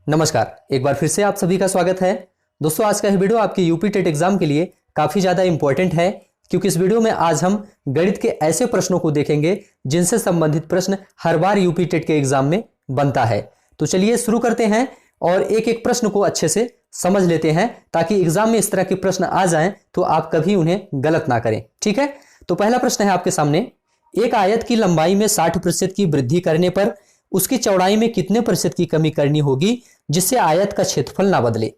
नमस्कार, एक बार फिर से आप सभी का स्वागत है। दोस्तों, आज का यह वीडियो आपके यूपी टेट एग्जाम के लिए काफ़ी ज़्यादा इंपॉर्टेंट है, क्योंकि इस वीडियो में आज हम गणित के ऐसे प्रश्नों को देखेंगे जिनसे संबंधित प्रश्न हर बार यूपी टेट के एग्जाम में बनता है। तो चलिए शुरू करते हैं और एक एक प्रश्न को अच्छे से समझ लेते हैं, ताकि एग्जाम में इस तरह के प्रश्न आ जाएं तो आप कभी उन्हें गलत ना करें। ठीक है, तो पहला प्रश्न है आपके सामने, एक आयत की लंबाई में 60% की वृद्धि करने पर उसकी चौड़ाई में कितने प्रतिशत की कमी करनी होगी जिससे आयत का क्षेत्रफल ना बदले।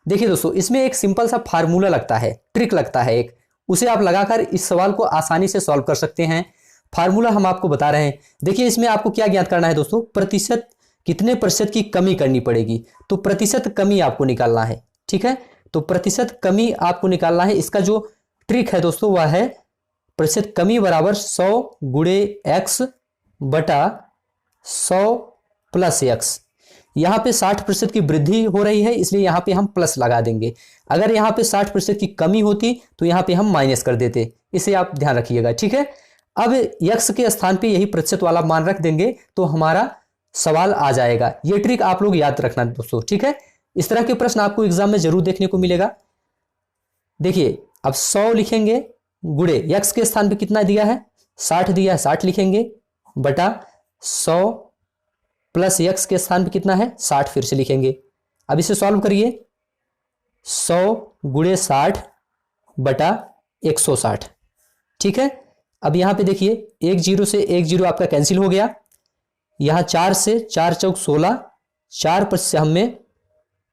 देखिए दोस्तों, इसमें एक सिंपल सा फार्मूला लगता है, ट्रिक लगता है एक, उसे आप लगाकर इस सवाल को आसानी से सॉल्व कर सकते हैं। फार्मूला हम आपको बता रहे हैं। देखिए, इसमें आपको क्या ज्ञात करना है दोस्तों, प्रतिशत, कितने प्रतिशत की कमी करनी पड़ेगी, तो प्रतिशत कमी आपको निकालना है। ठीक है, तो प्रतिशत कमी आपको निकालना है। इसका जो ट्रिक है दोस्तों वह है प्रतिशत कमी बराबर 100 गुणे x बटा 100 प्लस x। यहाँ पे 60% की वृद्धि हो रही है, इसलिए यहाँ पे हम प्लस लगा देंगे। अगर यहाँ पे 60% की कमी होती तो यहाँ पे हम माइनस कर देते, इसे आप ध्यान रखिएगा। ठीक है, अब x के स्थान पे यही प्रतिशत वाला मान रख देंगे तो हमारा सवाल आ जाएगा। ये ट्रिक आप लोग याद रखना दोस्तों। ठीक है, इस तरह के प्रश्न आपको एग्जाम में जरूर देखने को मिलेगा। देखिए, अब 100 लिखेंगे गुणे x के स्थान पे कितना दिया है, 60 दिया है, 60 लिखेंगे बटा 100 प्लस x के स्थान पे कितना है, 60 फिर से लिखेंगे। अब इसे सॉल्व करिए, 100 गुणे 60 बटा 160। ठीक है, अब यहां पे देखिए, एक जीरो से एक जीरो आपका कैंसिल हो गया। यहां 4 से 4 चौक 16, 4 पर से हमें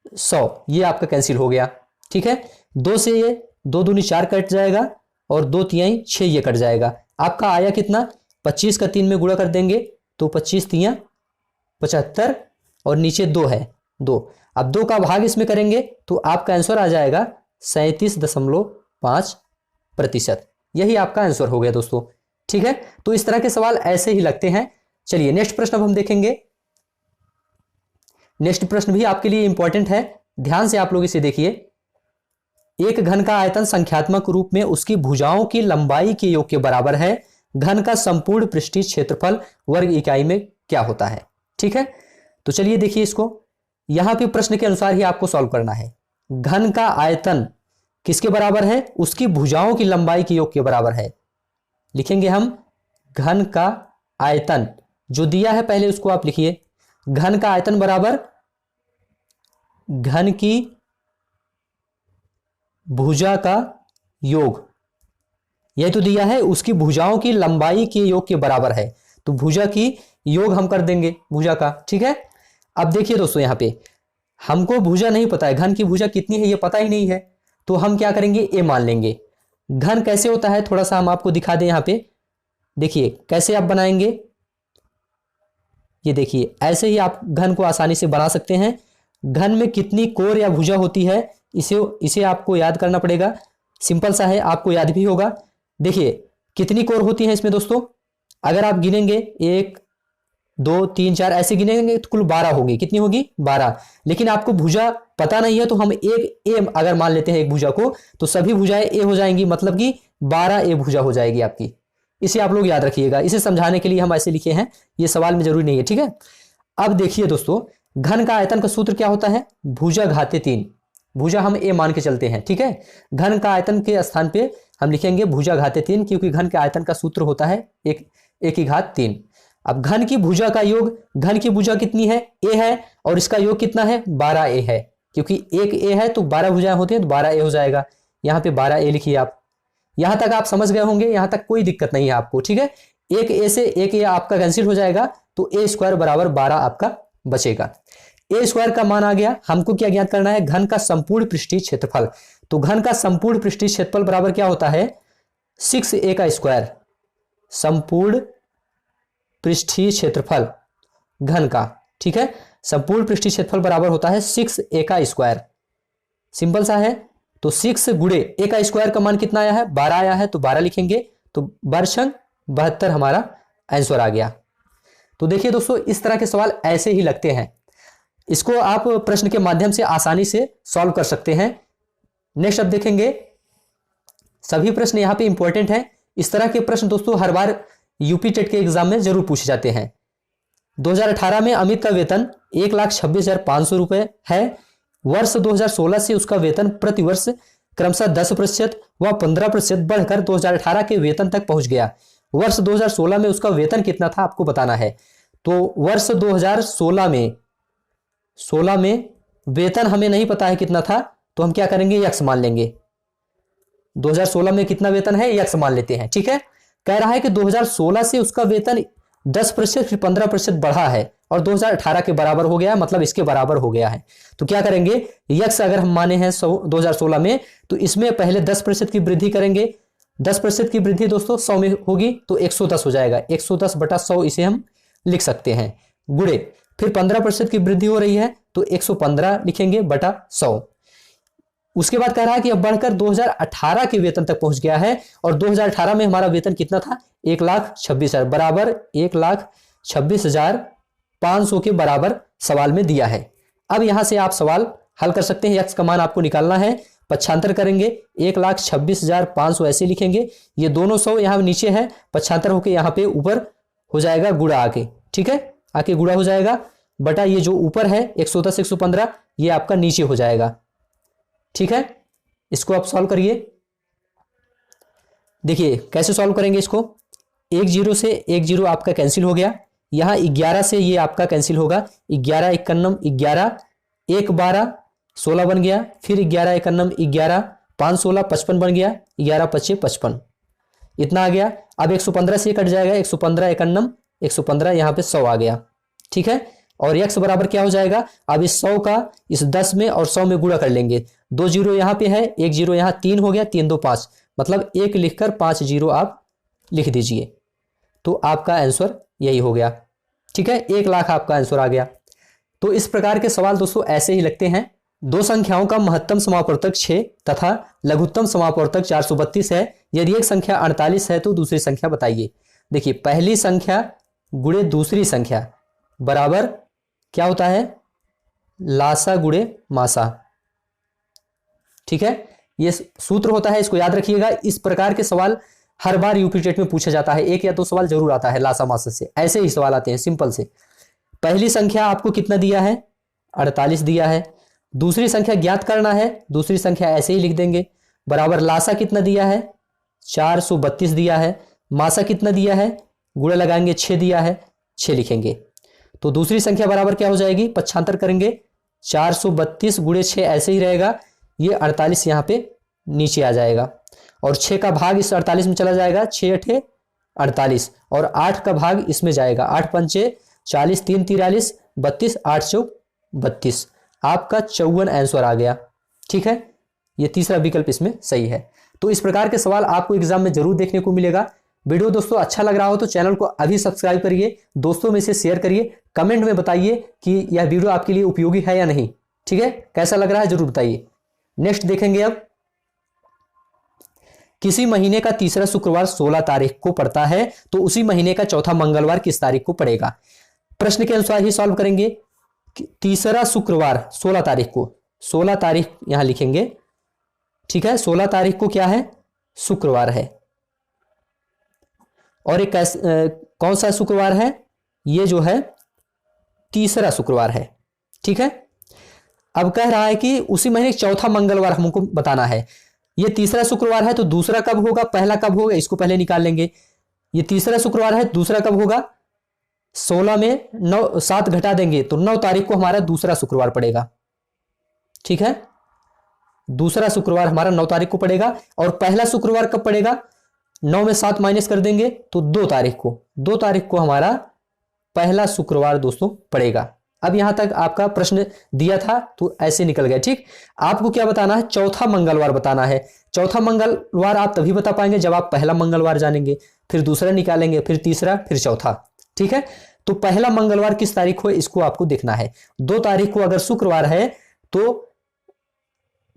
100, ये आपका कैंसिल हो गया। ठीक है, 2 से ये 2 दूनी 4 कट जाएगा और 2 तिहाई 6 ये कट जाएगा। आपका आया कितना, 25 का 3 में गुणा कर देंगे तो 25 तिया 75 और नीचे 2 है 2। अब 2 का भाग इसमें करेंगे तो आपका आंसर आ जाएगा 37.5%। यही आपका आंसर हो गया दोस्तों। ठीक है, तो इस तरह के सवाल ऐसे ही लगते हैं। चलिए नेक्स्ट प्रश्न अब हम देखेंगे। नेक्स्ट प्रश्न भी आपके लिए इंपॉर्टेंट है, ध्यान से आप लोग इसे देखिए। एक घन का आयतन संख्यात्मक रूप में उसकी भुजाओं की लंबाई के योग के बराबर है। घन का संपूर्ण पृष्ठीय क्षेत्रफल वर्ग इकाई में क्या होता है। ठीक है, तो चलिए देखिए इसको, यहां पे प्रश्न के अनुसार ही आपको सॉल्व करना है। घन का आयतन किसके बराबर है, उसकी भुजाओं की लंबाई के योग के बराबर है। लिखेंगे हम घन का आयतन, जो दिया है पहले उसको आप लिखिए। घन का आयतन बराबर घन की भुजा का योग, यह तो दिया है, उसकी भुजाओं की लंबाई के योग के बराबर है, तो भुजा की योग हम कर देंगे भुजा का। ठीक है, अब देखिए दोस्तों, यहां पे हमको भुजा नहीं पता है, घन की भुजा कितनी है ये पता ही नहीं है, तो हम क्या करेंगे, ए मान लेंगे। घन कैसे होता है थोड़ा सा हम आपको दिखा दें। यहां पे देखिए कैसे आप बनाएंगे, ये देखिए ऐसे ही आप घन को आसानी से बना सकते हैं। घन में कितनी कोर या भुजा होती है इसे आपको याद करना पड़ेगा। सिंपल सा है, आपको याद भी होगा। देखिए कितनी कोर होती है इसमें दोस्तों, अगर आप गिनेंगे 1 2 3 4 ऐसे गिनेंगे तो कुल 12 होगी। कितनी होगी, 12। लेकिन आपको भुजा पता नहीं है तो हम एक ए अगर मान लेते हैं एक भुजा को, तो सभी भुजाएं ए हो जाएंगी, मतलब कि 12 ए भुजा हो जाएगी आपकी। इसे आप लोग याद रखिएगा, इसे समझाने के लिए हम ऐसे लिखे हैं, ये सवाल में जरूरी नहीं है। ठीक है, अब देखिए दोस्तों, घन का आयतन का सूत्र क्या होता है, भुजा घाते 3। भुजा हम ए मान के चलते हैं। ठीक है, घन का आयतन के स्थान पे हम लिखेंगे भुजा घाते 3, क्योंकि घन के आयतन का सूत्र होता है एक की घात 3। अब घन की भुजा का योग, घन की भुजा कितनी है, ए है, और इसका योग कितना है, 12 ए है, क्योंकि एक ए है तो 12 भुजाएं होती हैं तो 12 ए हो जाएगा। यहाँ पे 12 ए लिखिए आप। यहां तक आप समझ गए होंगे, यहां तक कोई दिक्कत नहीं है आपको। ठीक है, एक ए से एक ए आपका कैंसिल हो जाएगा, तो ए स्क्वायर बराबर 12 आपका बचेगा। ए स्क्वायर का मान आ गया। हमको क्या ज्ञात करना है, घन का संपूर्ण पृष्ठीय क्षेत्रफल। तो घन का संपूर्ण पृष्ठीय क्षेत्रफल बराबर क्या होता है, 6a का स्क्वायर, संपूर्ण पृष्ठीय क्षेत्रफल घन का। ठीक है, संपूर्ण पृष्ठीय क्षेत्रफल बराबर होता है 6a का स्क्वायर। सिंपल सा है, तो 6 गुणे a का स्क्वायर का मान कितना आया है, 12 आया है, तो 12 लिखेंगे, तो 72 हमारा आंसर आ गया। तो देखिए दोस्तों, इस तरह के सवाल ऐसे ही लगते हैं, इसको आप प्रश्न के माध्यम से आसानी से सॉल्व कर सकते हैं। नेक्स्ट अब देखेंगे, सभी प्रश्न यहां पे इंपॉर्टेंट हैं। इस तरह के प्रश्न दोस्तों हर बार यूपी टेट के एग्जाम में जरूर पूछे जाते हैं। 2018 में अमित का वेतन 1,26,500 रुपए है। वर्ष 2016 से उसका वेतन प्रति वर्ष क्रमशः 10% व 15% बढ़कर 2018 के वेतन तक पहुंच गया। वर्ष 2016 में उसका वेतन कितना था आपको बताना है। तो वर्ष 2016 में वेतन हमें नहीं पता है कितना था, तो हम क्या करेंगे, यक्स मान लेंगे। 2016 में कितना वेतन है, यक्स मान लेते हैं। ठीक है, कह रहा है कि 2016 से उसका वेतन 10% फिर 15% बढ़ा है और 2018 के बराबर हो गया, मतलब इसके बराबर हो गया है। तो क्या करेंगे, यक्स अगर हम माने हैं 2016 में, तो इसमें पहले 10% की वृद्धि करेंगे। 10% की वृद्धि दोस्तों 100 में होगी तो 110 हो जाएगा। 110 बटा 100 इसे हम लिख सकते हैं, गुणे फिर 15% की वृद्धि हो रही है तो 115 लिखेंगे बटा 100। उसके बाद कह रहा है कि अब बढ़कर 2018 के वेतन तक पहुंच गया है और 2018 में हमारा वेतन कितना था, 1,26,000 बराबर 1,26,500 के बराबर सवाल में दिया है। अब यहां से आप सवाल हल कर सकते हैं। यक्स का मान आपको निकालना है, पक्षांतर करेंगे, 1,26,500 ऐसे लिखेंगे। ये दोनों 100 यहां नीचे है, पक्षांतर होके यहां पे ऊपर हो जाएगा गुणा आके। ठीक है, आके गुणा हो जाएगा बटा ये जो ऊपर है 110 115 ये आपका नीचे हो जाएगा। ठीक है, इसको आप सॉल्व करिए। देखिए कैसे सॉल्व करेंगे इसको, 1 0 से 1 0 आपका कैंसिल हो गया। यहां 11 से ये आपका कैंसिल होगा, 11 51 11 1 12 16 बन गया, फिर 11 51 11 5 16 55 बन गया, 11 25 55 इतना आ गया। अब 115 से कट जाएगा, 115 51 115 यहां पे 100 आ गया। ठीक है, और x बराबर क्या हो जाएगा, अब इस 100 का इस 10 में और 100 में गुणा कर लेंगे। 2 0 यहां पे है, 1 0 यहां 3 हो गया, 3 2 5 मतलब 1 लिखकर 5 0 आप लिख दीजिए तो आपका आंसर यही हो गया। ठीक है, 1 लाख आपका आंसर आ गया। तो इस प्रकार के सवाल दोस्तों ऐसे ही लगते हैं। दो संख्याओं का महत्तम समापवर्तक 6 तथा लघुत्तम समापवर्तक 432 है। यदि एक संख्या 48 है तो दूसरी संख्या बताइए। देखिए पहली संख्या गुणे दूसरी संख्या बराबर क्या होता है, लासा गुणे मासा। ठीक है, ये सूत्र होता है, इसको याद रखिएगा। इस प्रकार के सवाल हर बार यूपी टेट में पूछा जाता है, 1 या 2 सवाल जरूर आता है लासा मासा से। ऐसे ही सवाल आते हैं सिंपल से। पहली संख्या आपको कितना दिया है, 48 दिया है। दूसरी संख्या ज्ञात करना है, दूसरी संख्या ऐसे ही लिख देंगे बराबर लासा कितना दिया है, 432 दिया है। मासा कितना दिया है, गुणा लगाएंगे 6 दिया है, 6 लिखेंगे। तो दूसरी संख्या बराबर क्या हो जाएगी, पक्षांतर करेंगे 432 गुणे 6 ऐसे ही रहेगा, ये 48 यहाँ पे नीचे आ जाएगा और 6 का भाग इस 48 में चला जाएगा, 6 8 48 और 8 का भाग इसमें जाएगा, 8 पंचे 40 3 43 32 8 चौक 32 आपका 54 आंसर आ गया। ठीक है, ये तीसरा विकल्प इसमें सही है। तो इस प्रकार के सवाल आपको एग्जाम में जरूर देखने को मिलेगा। वीडियो दोस्तों अच्छा लग रहा हो तो चैनल को अभी सब्सक्राइब करिए, दोस्तों में से शेयर करिए, कमेंट में बताइए कि यह वीडियो आपके लिए उपयोगी है या नहीं। ठीक है, कैसा लग रहा है जरूर बताइए। नेक्स्ट देखेंगे अब, किसी महीने का तीसरा शुक्रवार 16 तारीख को पड़ता है तो उसी महीने का चौथा मंगलवार किस तारीख को पड़ेगा। प्रश्न के अनुसार ही सॉल्व करेंगे। तीसरा शुक्रवार 16 तारीख को, 16 तारीख यहां लिखेंगे। ठीक है, 16 तारीख को क्या है, शुक्रवार है और एक कौन सा शुक्रवार है, ये जो है तीसरा शुक्रवार है। ठीक है, अब कह रहा है कि उसी महीने चौथा मंगलवार हमको बताना है। ये तीसरा शुक्रवार है तो दूसरा कब होगा, पहला कब होगा, इसको पहले निकाल लेंगे। ये तीसरा शुक्रवार है, दूसरा कब होगा, 16 में 9 7 घटा देंगे तो 9 तारीख को हमारा दूसरा शुक्रवार पड़ेगा। ठीक है, दूसरा शुक्रवार हमारा 9 तारीख को पड़ेगा और पहला शुक्रवार कब पड़ेगा, 9 में 7 माइनस कर देंगे तो 2 तारीख को, 2 तारीख को हमारा पहला शुक्रवार दोस्तों पड़ेगा। अब यहां तक आपका प्रश्न दिया था तो ऐसे निकल गया। ठीक, आपको क्या बताना है, चौथा मंगलवार बताना है। चौथा मंगलवार आप तभी बता पाएंगे जब आप पहला मंगलवार जानेंगे, फिर दूसरा निकालेंगे, फिर तीसरा, फिर चौथा। ठीक है, तो पहला मंगलवार किस तारीख को इसको आपको देखना है। 2 तारीख को अगर शुक्रवार है तो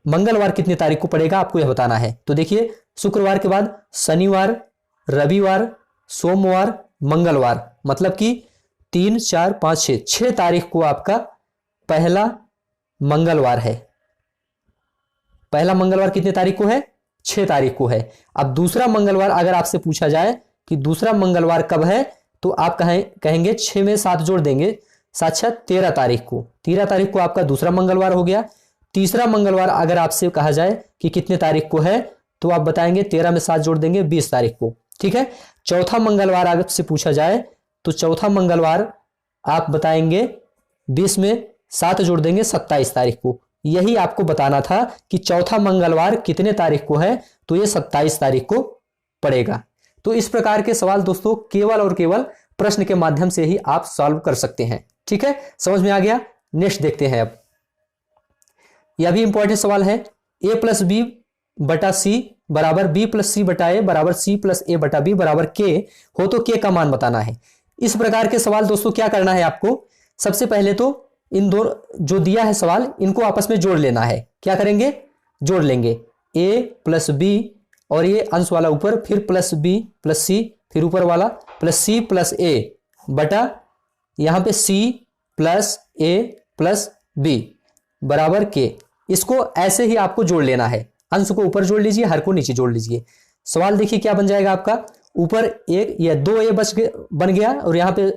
मंगलवार कितनी तारीख को पड़ेगा आपको यह बताना है। तो देखिए शुक्रवार के बाद शनिवार, रविवार, सोमवार, मंगलवार, मतलब कि 3 4 5 6 6 तारीख को आपका पहला मंगलवार है। पहला मंगलवार कितने तारीख को है, 6 तारीख को है। अब दूसरा मंगलवार अगर आपसे पूछा जाए कि दूसरा मंगलवार कब है तो आप कहेंगे 6 में 7 जोड़ देंगे, साक्षात 13 तारीख को। 13 तारीख को आपका दूसरा मंगलवार हो गया। तीसरा मंगलवार अगर आपसे कहा जाए कि कितने तारीख को है तो आप बताएंगे 13 में 7 जोड़ देंगे 20 तारीख को। ठीक है। चौथा मंगलवार आपसे पूछा जाए तो चौथा मंगलवार आप बताएंगे 20 में 7 जोड़ देंगे 27 तारीख को। यही आपको बताना था कि चौथा मंगलवार कितने तारीख को है, तो ये 27 तारीख को पड़ेगा। तो इस प्रकार के सवाल दोस्तों केवल और केवल प्रश्न के माध्यम से ही आप सॉल्व कर सकते हैं। ठीक है, समझ में आ गया। नेक्स्ट देखते हैं। अब यह भी इंपॉर्टेंट सवाल है। a प्लस बी बटा सी बराबर बी प्लस सी बटा ए बराबर सी प्लस ए बटा बी बराबर के हो तो के का मान बताना है। इस प्रकार के सवाल दोस्तों क्या करना है आपको, सबसे पहले तो इन दो जो दिया है सवाल इनको आपस में जोड़ लेना है। क्या करेंगे, जोड़ लेंगे। a प्लस बी और ये अंश वाला ऊपर, फिर प्लस बी प्लस सी, फिर ऊपर वाला प्लस सी प्लस ए बटा यहां पे सी प्लस ए प्लस बी बराबर के। इसको ऐसे ही आपको जोड़ लेना है। अंश को ऊपर जोड़ लीजिए, हर को नीचे जोड़ लीजिए। सवाल देखिए क्या बन जाएगा आपका, ऊपर एक या 2a बन गया और यहाँ पे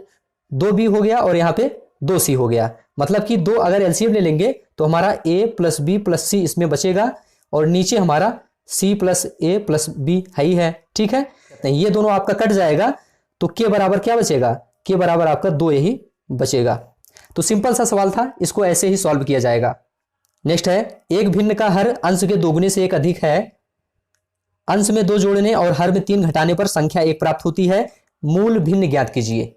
2b हो गया और यहाँ पे 2c हो गया। मतलब कि 2 अगर एलसीएम ले लेंगे तो हमारा a प्लस बी प्लस सी इसमें बचेगा और नीचे हमारा c प्लस ए प्लस बी है ही है। ठीक है, ये दोनों आपका कट जाएगा तो k बराबर क्या बचेगा, k बराबर आपका 2a ही बचेगा। तो सिंपल सा सवाल था, इसको ऐसे ही सॉल्व किया जाएगा। नेक्स्ट है, एक भिन्न का हर अंश के दोगुने से एक अधिक है। अंश में 2 जोड़ने और हर में 3 घटाने पर संख्या 1 प्राप्त होती है। मूल भिन्न ज्ञात कीजिए।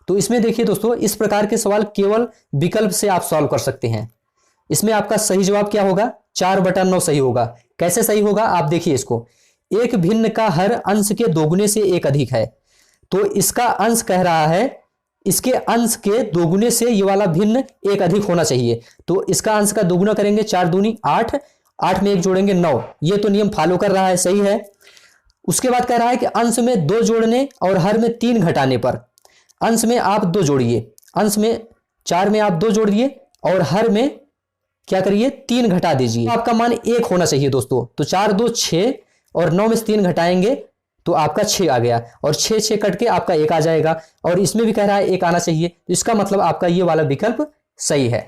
तो इसमें देखिए दोस्तों, इस प्रकार के सवाल केवल विकल्प से आप सॉल्व कर सकते हैं। इसमें आपका सही जवाब क्या होगा, 4/9 सही होगा। कैसे सही होगा आप देखिए इसको। एक भिन्न का हर अंश के दोगुने से एक अधिक है, तो इसका अंश कह रहा है इसके अंश के दोगुने से ये वाला भिन्न एक अधिक होना चाहिए। तो इसका अंश का दोगुना करेंगे, 4 दूनी 8, 8 में 1 जोड़ेंगे 9। ये तो नियम फॉलो कर रहा है, सही है। उसके बाद कह रहा है कि अंश में 2 जोड़ने और हर में 3 घटाने पर अंश में आप 2 जोड़िए। अंश में 4 में आप 2 जोड़ दिए और हर में क्या करिए 3 घटा दीजिए। आपका मान 1 होना चाहिए दोस्तों। तो 4 2 6 और 9 में से 3 घटाएंगे तो आपका 6 आ गया और 6 6 कट के आपका 1 आ जाएगा। और इसमें भी कह रहा है 1 आना चाहिए, तो इसका मतलब आपका ये वाला विकल्प सही है।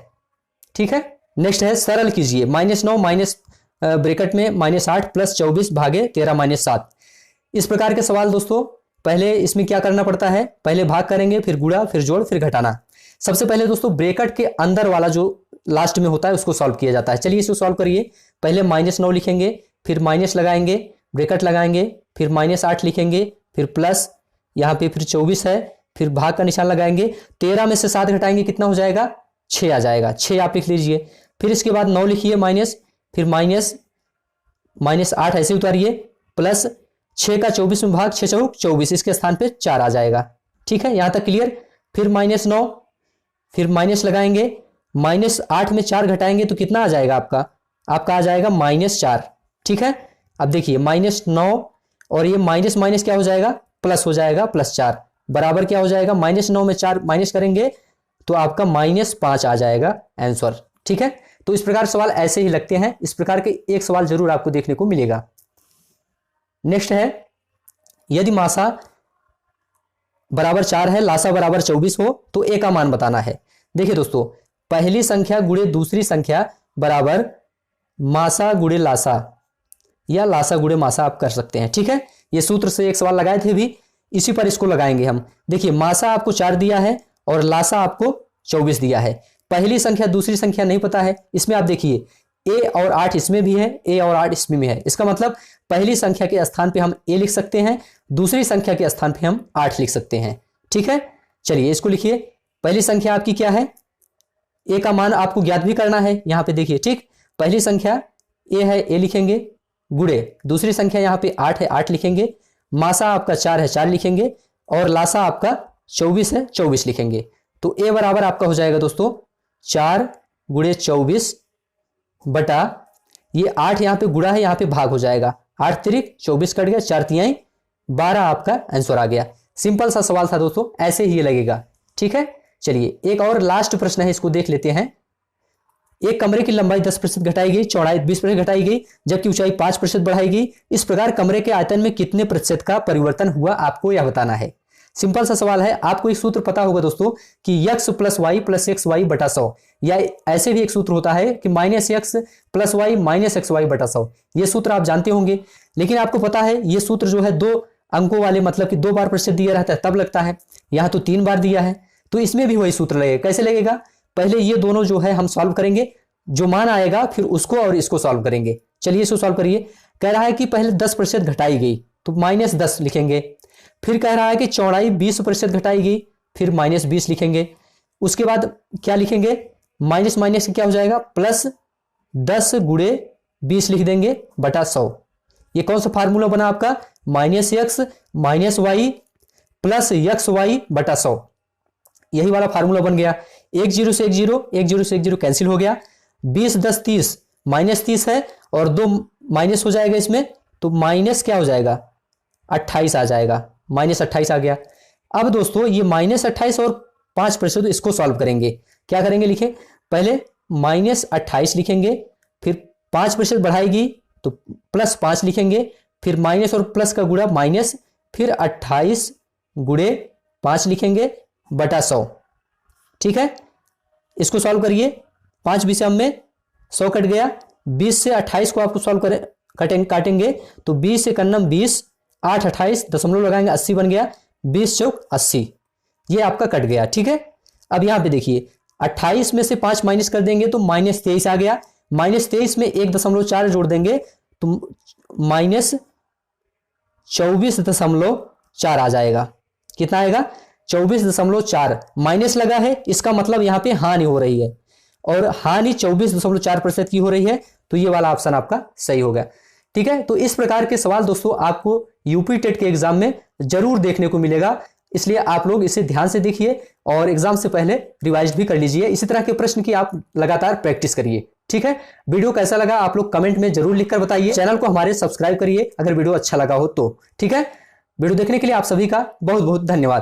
ठीक है, नेक्स्ट है सरल कीजिए। -9 माइनस ब्रैकेट में -8 प्लस 24 भागे 13 - 7। इस प्रकार के सवाल दोस्तों पहले इसमें क्या करना पड़ता है, पहले भाग करेंगे, फिर गुणा, फिर जोड़, फिर घटाना। सबसे पहले दोस्तों ब्रैकेट के अंदर वाला जो लास्ट में होता है उसको सॉल्व किया जाता है। चलिए इसको सॉल्व करिए। पहले -9 लिखेंगे, फिर माइनस लगाएंगे, ब्रैकेट लगाएंगे, फिर -8 लिखेंगे, फिर प्लस यहाँ पे फिर 24 है, फिर भाग का निशान लगाएंगे। 13 में से 7 घटाएंगे, कितना हो जाएगा, 6 आ जाएगा। 6 आप लिख लीजिए। फिर इसके बाद 9 लिखिए माइनस, फिर -8 ऐसे उतारिए, प्लस 6 का 24 में भाग, 6 चौक 24, इसके स्थान पे 4 आ जाएगा। ठीक है, यहां तक क्लियर। फिर -9, फिर माइनस लगाएंगे, -8 में 4 घटाएंगे तो कितना आ जाएगा आपका आ जाएगा -4। ठीक है, अब देखिए -9 और ये माइनस माइनस क्या हो जाएगा, प्लस हो जाएगा, +4 बराबर क्या हो जाएगा, -9 में 4 माइनस करेंगे तो आपका -5 आ जाएगा आंसर। ठीक है, तो इस प्रकार सवाल ऐसे ही लगते हैं। इस प्रकार के एक सवाल जरूर आपको देखने को मिलेगा। नेक्स्ट है, यदि मासा बराबर 4 है, लासा बराबर 24 हो तो ए का मान बताना है। देखिए दोस्तों, पहली संख्या गुणे दूसरी संख्या बराबर मासा गुणे लासा या लासा गुणे मासा आप कर सकते हैं। ठीक है, ये सूत्र से एक सवाल लगाए थे भी, इसी पर इसको लगाएंगे हम। देखिए मासा आपको 4 दिया है और लासा आपको 24 दिया है। पहली संख्या दूसरी संख्या नहीं पता है। इसमें आप देखिए a और 8 इसमें भी है, a और 8 इसमें भी है। इसका मतलब पहली संख्या के स्थान पे हम a लिख सकते हैं, दूसरी संख्या के स्थान पे हम 8 लिख सकते हैं। ठीक है, चलिए इसको लिखिए। पहली संख्या आपकी क्या है, a का मान आपको ज्ञात भी करना है। यहाँ पे देखिए, ठीक, पहली संख्या a है, a लिखेंगे, गुणे दूसरी संख्या यहाँ पे 8 है, 8 लिखेंगे, मासा आपका 4 है, 4 लिखेंगे, और लासा आपका 24 है, 24 लिखेंगे। तो a बराबर आपका हो जाएगा दोस्तों 4 गुणे 24 बटा ये 8 यहाँ पे गुणा है, यहाँ पे भाग हो जाएगा, 8 तिरिक 24 कट गया, 4 तिहाई 12 आपका आंसर आ गया। सिंपल सा सवाल था दोस्तों, ऐसे ही लगेगा। ठीक है, चलिए एक और लास्ट प्रश्न है, इसको देख लेते हैं। एक कमरे की लंबाई 10% घटाई गई, चौड़ाई 20% घटाई गई, जबकि ऊंचाई 5% बढ़ाई गई। इस प्रकार कमरे के आयतन में कितने प्रतिशत का परिवर्तन हुआ आपको यह बताना है। सिंपल सा सवाल है। आपको एक सूत्र पता होगा दोस्तों कि x plus Y plus X Y बटा 100, या ऐसे भी एक सूत्र होता है कि minus X plus Y minus X Y बटा 100। ये सूत्र आप जानते होंगे, लेकिन आपको पता है ये सूत्र जो है 2 अंकों वाले, मतलब कि 2 बार प्रतिशत दिया रहता है तब लगता है, यहाँ तो 3 बार दिया है, तो इसमें भी वही सूत्र लगेगा। कैसे लगेगा? पहले ये दोनों जो है हम सॉल्व करेंगे, जो मान आएगा फिर उसको और इसको सॉल्व करेंगे। चलिए इसको सॉल्व करिए। कह रहा है कि पहले 10% घटाई गई तो -10 लिखेंगे, फिर कह रहा है कि चौड़ाई 20% घटाई गई, फिर -20 लिखेंगे। उसके बाद क्या लिखेंगे? माइनस माइनस क्या हो जाएगा? प्लस 10 गुणे 20 लिख देंगे बटा 100। ये कौन सा फार्मूला बना आपका? -x minus Y plus X Y बटा 100, यही वाला फार्मूला बन गया। 1 0 से 1 0, 1 0 से 1 0 कैंसिल हो गया। 20 10 30, -30 है और 2 माइनस हो जाएगा इसमें, तो माइनस क्या हो जाएगा? 28 आ जाएगा, -28 आ गया। अब दोस्तों ये -28 और 5%, इसको सॉल्व करेंगे। क्या करेंगे? लिखें पहले -28 लिखेंगे, फिर 5% बढ़ाएगी तो +5 लिखेंगे, फिर माइनस और प्लस का गुणा माइनस, फिर 28 गुणे 5 लिखेंगे बटा 100। ठीक है, इसको सॉल्व करिए। 5 विषम में 100 कट गया, 20 से 28 को आपको सॉल्व काटेंगे तो 20 से कन्नम 20, 8 28 दशमलव लगाएंगे, 80 बन गया। 20 चौक 80, ये आपका कट गया। ठीक है, अब यहां पे देखिए 28 में से 5 माइनस कर देंगे तो -23 आ गया। -23 में 1.4 जोड़ देंगे तो -24.4 आ जाएगा। कितना आएगा? 24.4। माइनस लगा है, इसका मतलब यहां पे हानि हो रही है, और हानि 24.4% की हो रही है, तो ये वाला ऑप्शन आपका सही हो गया। ठीक है, तो इस प्रकार के सवाल दोस्तों आपको यूपी टेट के एग्जाम में जरूर देखने को मिलेगा, इसलिए आप लोग इसे ध्यान से देखिए और एग्जाम से पहले रिवाइज भी कर लीजिए। इसी तरह के प्रश्न की आप लगातार प्रैक्टिस करिए। ठीक है, वीडियो कैसा लगा आप लोग कमेंट में जरूर लिखकर बताइए। चैनल को हमारे सब्सक्राइब करिए अगर वीडियो अच्छा लगा हो तो। ठीक है, वीडियो देखने के लिए आप सभी का बहुत बहुत धन्यवाद।